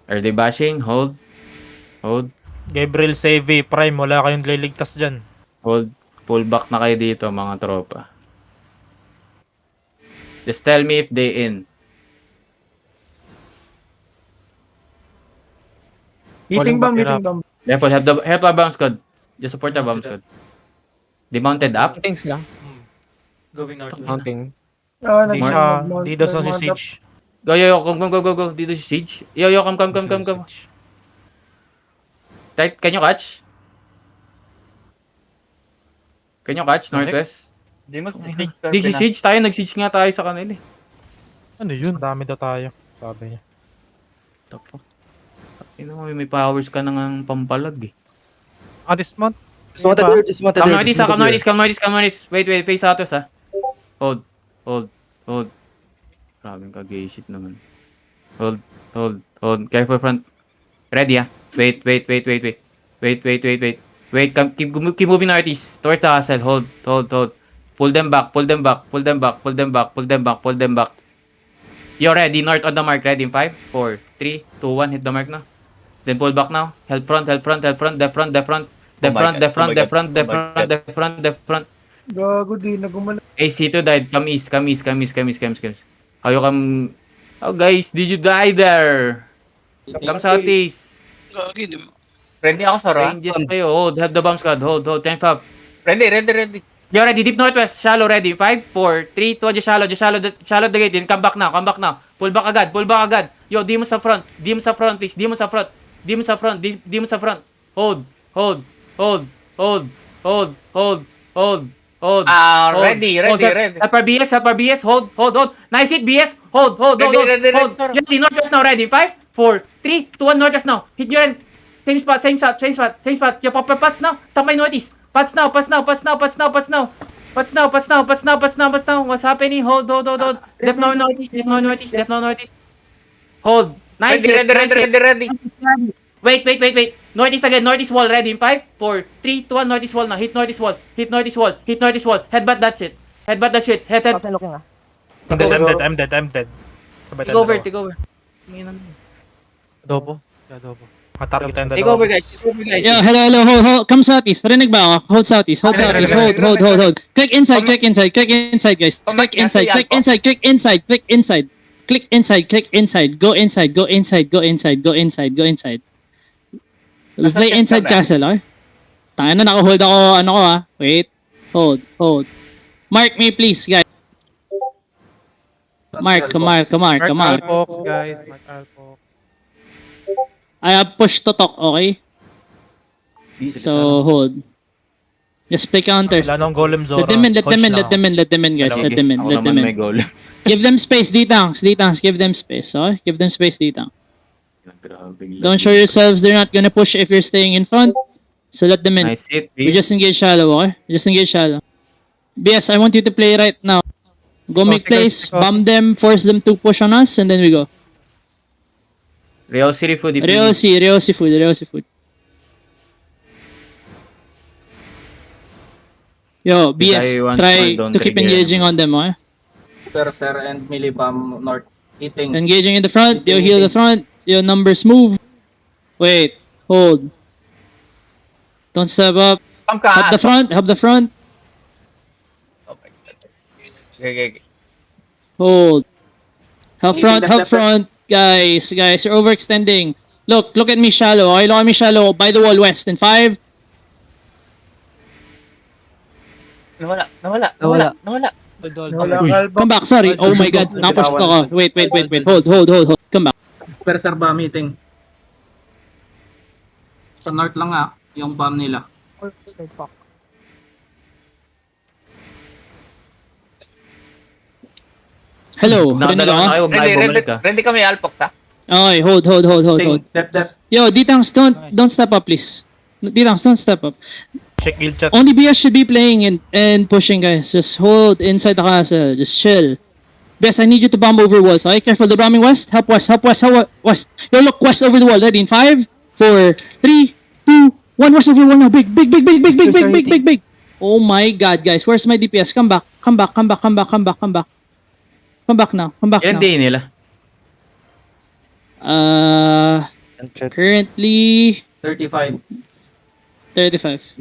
Are they bashing? Hold. Hold. Gabriel Save Prime, wala kayong liligtas dyan. Hold. Pull back na kayo dito, mga tropa. Just tell me if they in. Meeting bomb, Hirap. meeting bomb. Level, help our bomb squad. Just support our bomb squad. They mounted up? Things lang. Going north. Counting. Ah, Di nag- siya, nag- di daw sa si nag- Siege. Go, go. Dito si Siege. Yo, come. Tight, can you catch? Can you catch, Northwest? Di mas Di si Siege tayo, nag-siege nga tayo sa kanila eh. Ano yun? Dami daw tayo. Sabi niya. Tapo. May powers ka nang pampalag eh. This month? Just wanted there, just wanted Come there. northeast, come northeast. Wait, face out us ah. Hold. Maraming ka-gay shit naman. Hold. Careful front. Ready ah. Wait. Wait, keep moving northeast. Towards the castle. Hold. Pull them back. You're ready. North on the mark. Ready in 5, 4, 3, 2, 1. Hit the mark now. Then pull back now. Help front. The front. Gago di, nagumala. AC2 died. Come east. How you come? Oh guys, did you die there? Come southeast. Ready ako sa Ranges kayo. Hold. Have the bomb squad. Hold. Time up. Ready. You're ready. Deep northwest. Shallow ready. 5, 4, 3, 2. Just shallow the gate. Then come back now. Pull back agad. Yo, di mo sa front, please. Di mo sa front. Hold. Ready. Help our BS. Hold. Nice hit, BS. Hold. Ready, sir. You're ready. Northwest now. Ready. 5, 4, 3, 2, 1. Northwest now. Hit your end. Same spot. Yo, pats now. Stop my northeast. Pats now. What's happening? Hold. Left now northeast. Hold. Nice hit. Ready. Wait. Northeast again. Northeast wall. Ready in 5, 4, 3, 2, 1. Northeast wall now. Hit northeast wall. Headbutt that shit. Head. Okay, looking ah. I'm dead. Sabay Take tayo over. dalawa. Adobo. Matarget tayong Take dalawa. over, guys. Yeah, hello, hold. Come southeast. Rinig ba ako? Hold southeast. Hold. Click inside, guys. Click inside. Go inside. We play inside castle, okay? Tayo na, naka-hold ako, Wait. Hold. Mark me, please, guys. Mark. Alpox, guys. Mark Alpox. I have push to talk, okay? So, hold. Just play counters. Wala nang golem Zora. Let them in, Coach lang. let them in, guys. Let them in. May goal. Give them space, D-Tanks. Give them space, okay? Give them space, D-Tank. Don't show yourselves. They're not gonna push if you're staying in front. So let them in. Nice hit, We just engage shallow, okay? BS, I want you to play right now. Go make plays, bomb them, force them to push on us, and then we go. Real City food. Ryosi food. Yo, BS, I want try to don't to keep trigger. engaging on them, okay? Sir, and Millibam North eating. Engaging in the front, yo, heal the front, yo, numbers move. Wait, hold. Don't step up. Help the front. Okay. Hold. Help front. Guys, you're overextending. Look at me shallow. Okay, look at me shallow. By the wall west. In 5. Nawala. Wala kalbo. Come back, sorry. Oh my god. Napush to ako. Wait. Hold. Come back. Pero sir, bomb meeting. Sa north lang yung bomb nila. Hello. Rinig ako? Ready kami, Alpox, ha? Okay, hold. Dep. Yo, D-Tanks, don't step up, please. D-Tanks, don't step up. Check guild chat. Only BS should be playing and pushing, guys. Just hold inside the castle. Just chill. BS, I need you to bomb over walls. Okay, careful. They're bombing west. Help west. Yo, look west over the wall. Ready in 5, 4, 3, 2, 1. West over the wall now. Big. Oh my god, guys. Where's my DPS? Come back. Come back now. Ilan day nila? Currently 35. 35.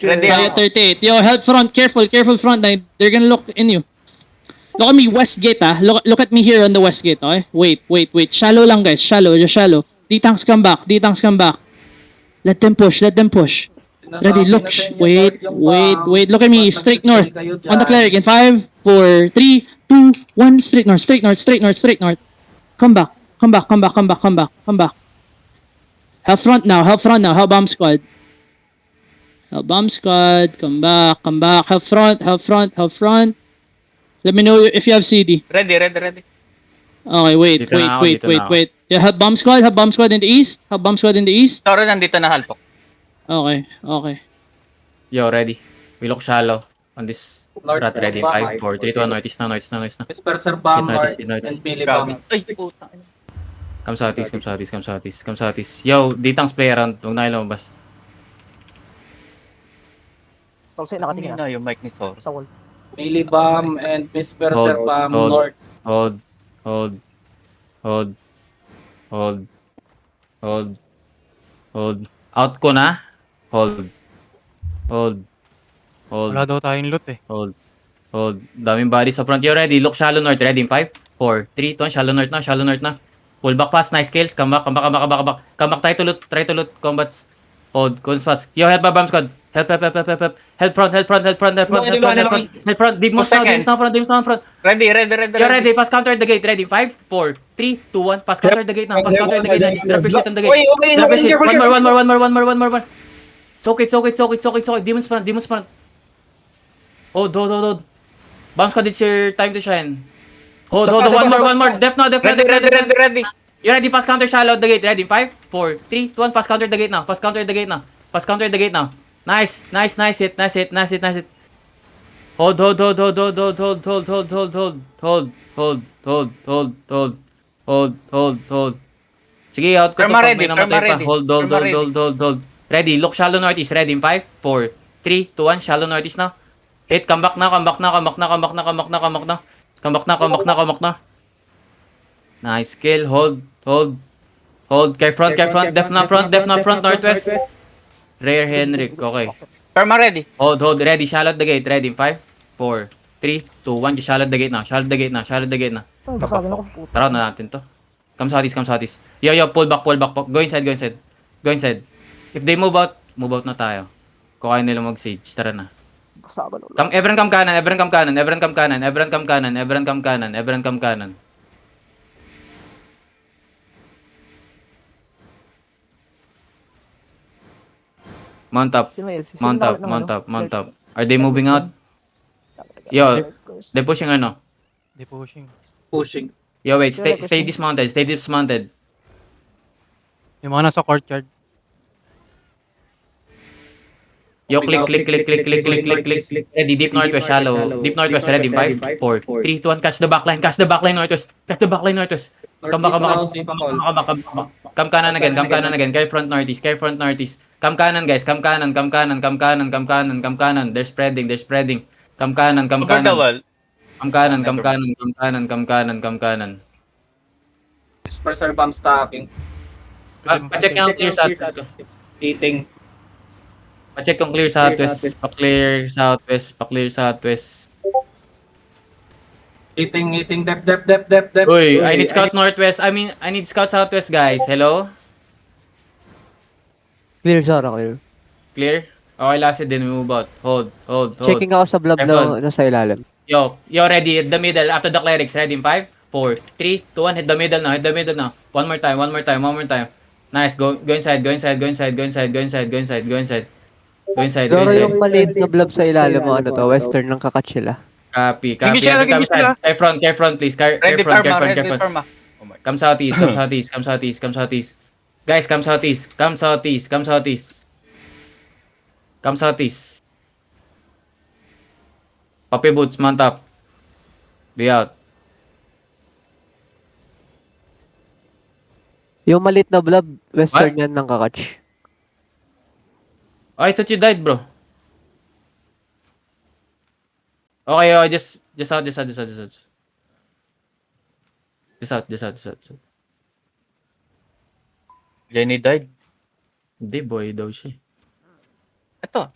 Ready Tayo ako. 38. Yo, help front. Careful front. They're gonna look in you. Look at me, west gate ah. Look at me here on the west gate, okay? Wait. Shallow lang guys. Just shallow. D-tanks come back. Let them push. Ready, look. Wait. Look at me. Straight north. On the cleric in 5, 4, 3, 2, 1. Straight north. Come back. Help front now. Help bomb squad. Come back. Help front. Let me know if you have CD. Ready. Okay, Dito na ako, dito na ako. wait. Yeah, have bomb squad in the east. Toro, nandito na halpok. Okay. Yo, ready. We look shallow on this North, rat. Ready. North. 5, 4, 3, 2, 1. Notice na. Disperser bomb Hit notice, north hit notice. and Millie Grabe. bomb. Ay, puta. Come southeast. Yo, D-tanks play around. Huwag na kayo lumabas. Tolse, Tingnan nakatingin na yung mic ni Sor. sa wall. Millie bomb and disperser Hold, bomb hold. north. Hold. Out ko na. Hold. Wala daw tayong loot eh. Hold. Daming body sa front. You ready? Look shallow north. Ready in 5, 4, 3, 2, 1. Shallow north na. Pull back pass. Nice kills. Come back. Come back. Try to loot. Combats. Hold. Goes fast. Yo, help my bomb squad. Help. Help front. Deep moves now front. Ready. You're ready. Fast counter the gate. Ready. 5, 4, 3, 2, 1. Fast counter the gate now. Drop your shit on the gate. Drop your shit. One more. Soak it. Demons front. Hold. Bomb squad, it's your time to shine. Hold. One more. Def now. Ready. You're ready. Fast counter shallow the gate. Ready. 5, 4, 3, 2, 1. Fast counter the gate now. Nice hit. Hold. Sige, out ko to. Perma Pag ready, may namatay perma pa. ready. Hold. Perma ready. Ready. Look shallow northeast. Ready in 5, 4, 3, 2, 1. Shallow northeast now. Hit. Come back na. Nice kill. Hold. Care front. Def na front. Northwest. Rare Henrik. Okay. Perma ready. Hold. Ready. Shallow the gate. Ready in 5, 4, 3, 2, 1. Just shallow the gate na. Oh, basagan ako. Puta. Tara na natin to. Come southeast. Yo, pull back. Go inside. If they move out na tayo. Kung kaya nila mag-siege. Tara na. Basagan ulo. Everyone come kanan. Mount up. Sino LC? Mount up. Are they moving out? Yo, they're pushing ano? Di pushing. Pushing. Yo, wait. Stay dismounted. Yung mga nasa courtyard. Yo, click. Ready, deep northwest, shallow. Deep northwest, ready, 5, 4, 3, 2, 1. Catch the backline northwest. Come back. Come kanan again. Carry front northeast. Come kanan, guys. Come kanan. They're spreading. Come kanan. Over the wall. Come kanan. Disperser bomb stacking. Pacheck yung clear southwest. Eating. Pacheck kung clear southwest. Pa-clear southwest. Eating. Dep. Uy, I need scout northwest. I need scout southwest, guys. Hello? Clear, Zara, clear. Clear? Okay, last it din. Move out. Hold. Checking ako sa blob Careful. na sa ilalim. Yo, ready. Hit the middle. After the clerics. Ready in 5, 4, 3, 2, 1. Hit the middle now. One more time. Nice. Go inside. Zara, yung maliit na blob sa ilalim mo, ano to, western ng Kakachila. Copy. Hindi sila. Care front, please. Care Ready front. perma. Oh my. Come southeast. Guys, come southeast. Puppy boots, mount up. Be out. Yung maliit na blob, western yan ng Kakach. I thought you died, bro. Okay, just out. Just out. Jenny died. Hindi, boy daw siya. Ito.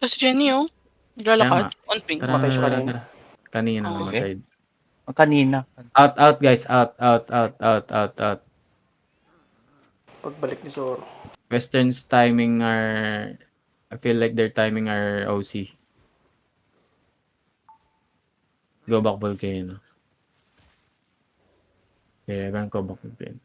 Tapos Jenny, oh. Naglalakad. On ping. Tara, Matay siya tara, kanina. tara. Kanina Oh. namatay. Ang kanina. Out, guys. Out. Pagbalik ni Zoro. Western's timing are... I feel like their timing are OC. Go back volcano. Okay, I'm gonna go back volcano.